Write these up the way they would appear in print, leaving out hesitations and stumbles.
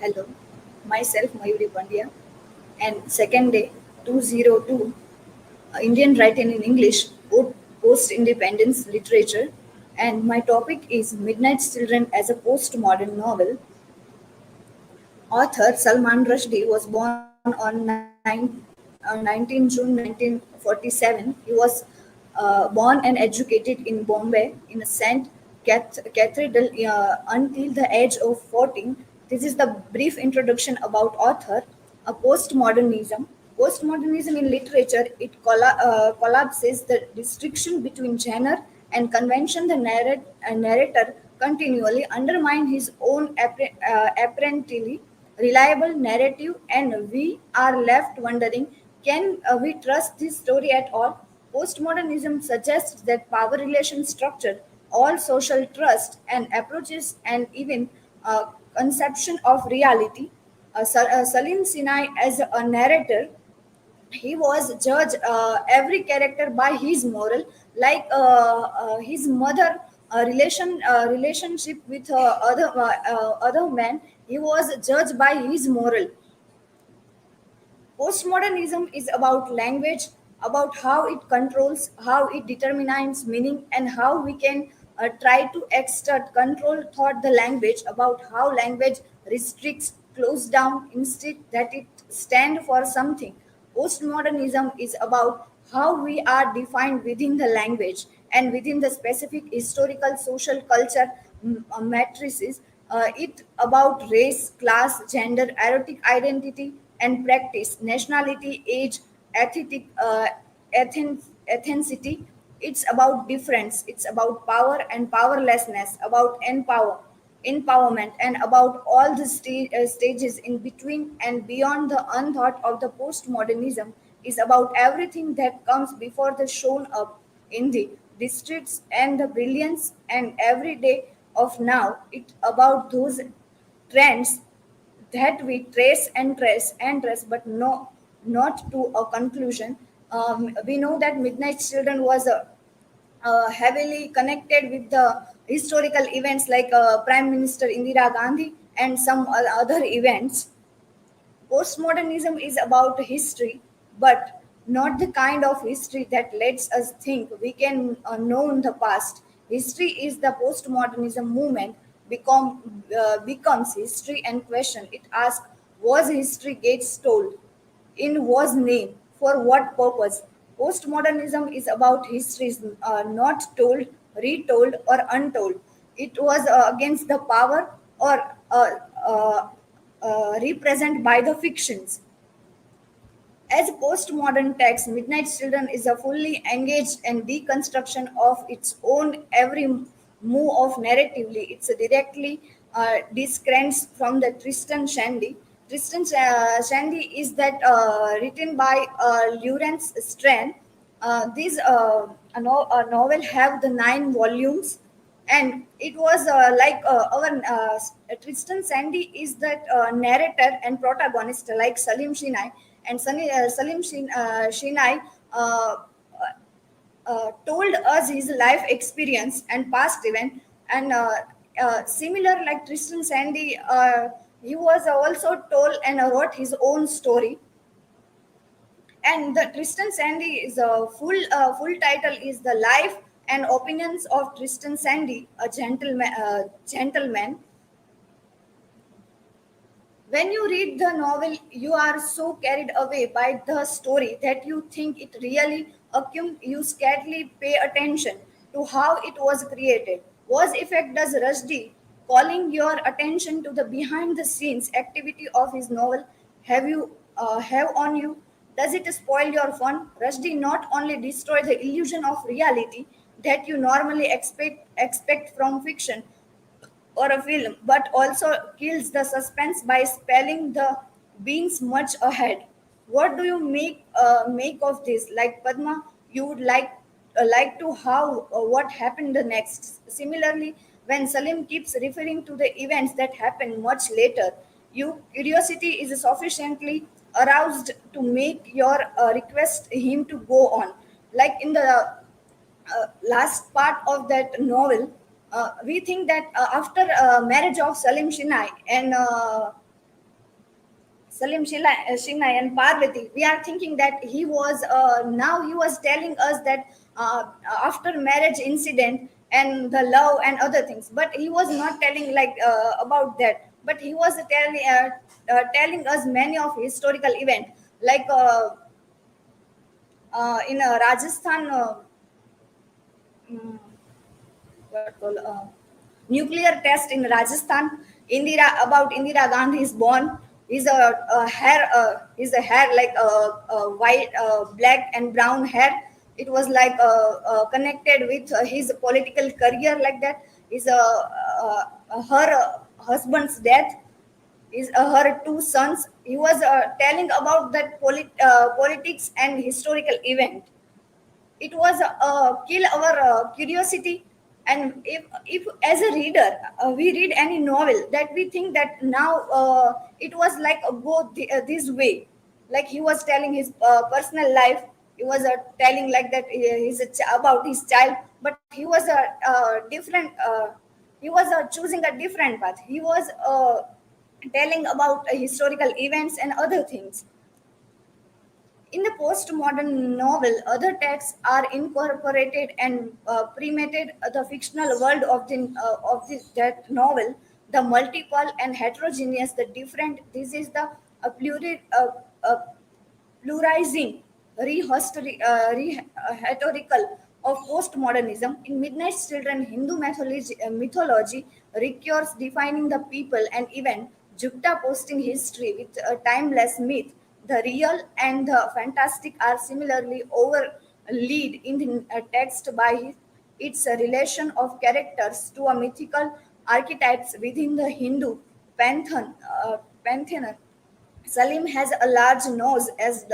Hello, myself Mayuri Pandya, and second day 202 Indian Writing in English, Post Independence Literature, and my topic is Midnight Children as a postmodern novel. Author Salman Rushdie was born on 19 June 1947. He was born and educated in Bombay in a St. Cathedral until the age of 14. This is the brief introduction about author. Postmodernism. Postmodernism in literature, it collapses the distinction between genre and convention. The narrator continually undermine his own apparently reliable narrative, and we are left wondering, can we trust this story at all? Postmodernism suggests that power relations structure all social trust and approaches and even conception of reality. Salim Sinai as a narrator, he was judge every character by his moral, like his mother relationship with other man. He was judged by his moral. Postmodernism is about language, about how it controls, how it determines meaning, and how we can try to exert control thought the language, about how language restricts, close down, instead that it stand for something. Postmodernism is about how we are defined within the language and within the specific historical, social, culture matrices. It about race, class, gender, erotic identity, and practice, nationality, age, aesthetic, ethnicity. It's about difference. It's about power and powerlessness, about empowerment, and about all the stages in between and beyond. The unthought of the postmodernism is about everything that comes before the shown up in the districts and the brilliance and every day of now. It about those trends that we trace and trace, but no, not to a conclusion. We know that Midnight Children was heavily connected with the historical events like Prime Minister Indira Gandhi and some other events. Postmodernism is about history, but not the kind of history that lets us think we can know in the past. History is the postmodernism movement becomes history and question. It asks, was history gets told? In was name? For what purpose? Postmodernism is about histories not told, retold, or untold. It was against the power or represented by the fictions. As postmodern text, Midnight Children is a fully engaged and deconstruction of its own every move of narratively. It's a directly discrets from the Tristan Shandy. Tristan Shandy is that written by Lawrence Strand. This a novel have the 9 volumes, and it was like our Tristan Sandy is that narrator and protagonist like Salim Shinai, and Salim Shinai told us his life experience and past event, and similar like Tristan Sandy, he was also told and wrote his own story. And the Tristan Sandy is a full title is The Life and Opinions of Tristan Sandy, a gentleman. When you read the novel, you are so carried away by the story that you think it really you scarcely pay attention to how it was created. Was effect does Rushdie calling your attention to the behind the scenes activity of his novel have on you? Does it spoil your fun? Rushdie not only destroy the illusion of reality that you normally expect from fiction, or a film, but also kills the suspense by spelling the beans much ahead. What do you make of this? Like Padma, you would like to how what happened the next. Similarly, when Salim keeps referring to the events that happen much later, you curiosity is sufficiently aroused to make your request him to go on. Like in the last part of that novel, we think that after marriage of Salim Shinai and Shina and Parvati, we are thinking that he was now he was telling us that after marriage incident and the love and other things, but he was not telling like about that. But he was telling us many of historical event like in Rajasthan. Mm, what call nuclear test in Rajasthan. Indira Gandhi is born. Is a hair like white, black and brown hair. It was like connected with his political career like that. Is her husband's death. Is her two sons. He was telling about that politics and historical event. It was kill our curiosity. And if as a reader we read any novel that we think that now it was like this way, like he was telling his personal life. He was telling like that about his child, but he was a different he was choosing a different path. He was telling about historical events and other things. In the postmodern novel, other texts are incorporated and premated the fictional world that novel, the multiple and heterogeneous, the different. This is the uh, pluralizing, rhetorical of postmodernism. In Midnight's Children, Hindu mythology recurs defining the people and event, juxtaposing history with a timeless myth. The real and the fantastic are similarly overlaid in the text by its relation of characters to a mythical archetypes within the Hindu pantheon. Salim has a large nose, as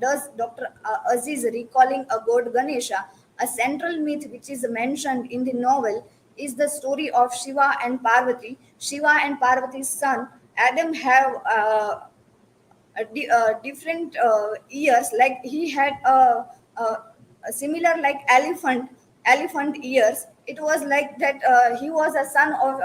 does Dr. Aziz, recalling a god Ganesha. A central myth which is mentioned in the novel is the story of Shiva and Parvati. Shiva and Parvati's son Adam have different ears. Like he had a similar like elephant ears. It was like that he was a son of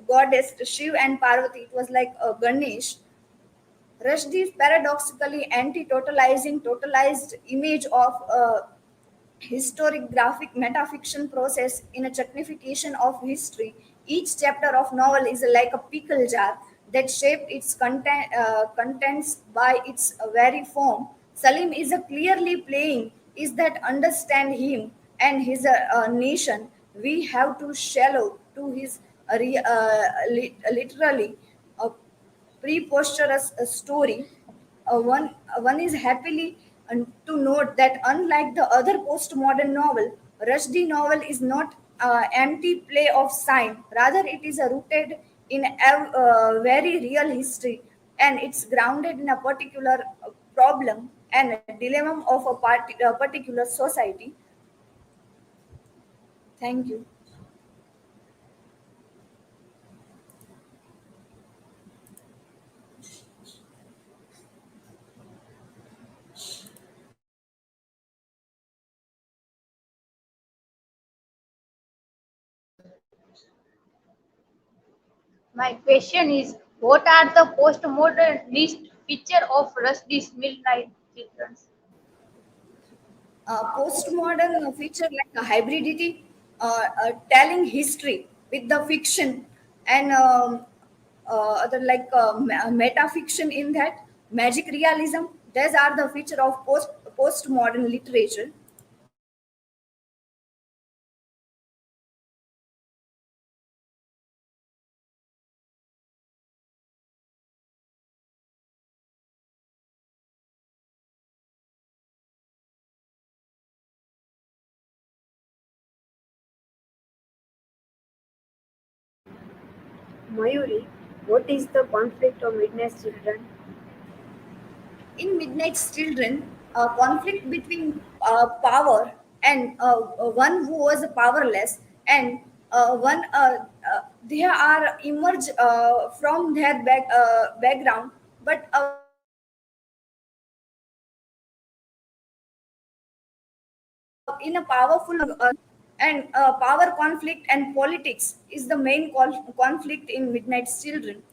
goddess Shiv and Parvati. It was like Ganesh. Rushdie is paradoxically anti-totalizing totalized image of historic graphic metafiction process in a chutnification of history. Each chapter of novel is like a pickle jar that shaped its contents by its very form. Salim is a clearly playing is that understand him and his nation. We have to shallow to his literally preposterous story. One is happily to note that unlike the other postmodern novel, Rushdie novel is not empty play of sign. Rather, it is rooted in a very real history, and it's grounded in a particular problem and a dilemma of a particular society. Thank you. My question is, what are the postmodernist features of Rushdie's Midnight Children? Postmodern feature like a hybridity, telling history with the fiction and other like metafiction in that magic realism. These are the feature of postmodern literature. Mayuri, what is the conflict of Midnight Children? In Midnight's Children, a conflict between power and one who was powerless, and one they are emerge from their background, but in a powerful and power conflict and politics is the main conflict in Midnight's Children.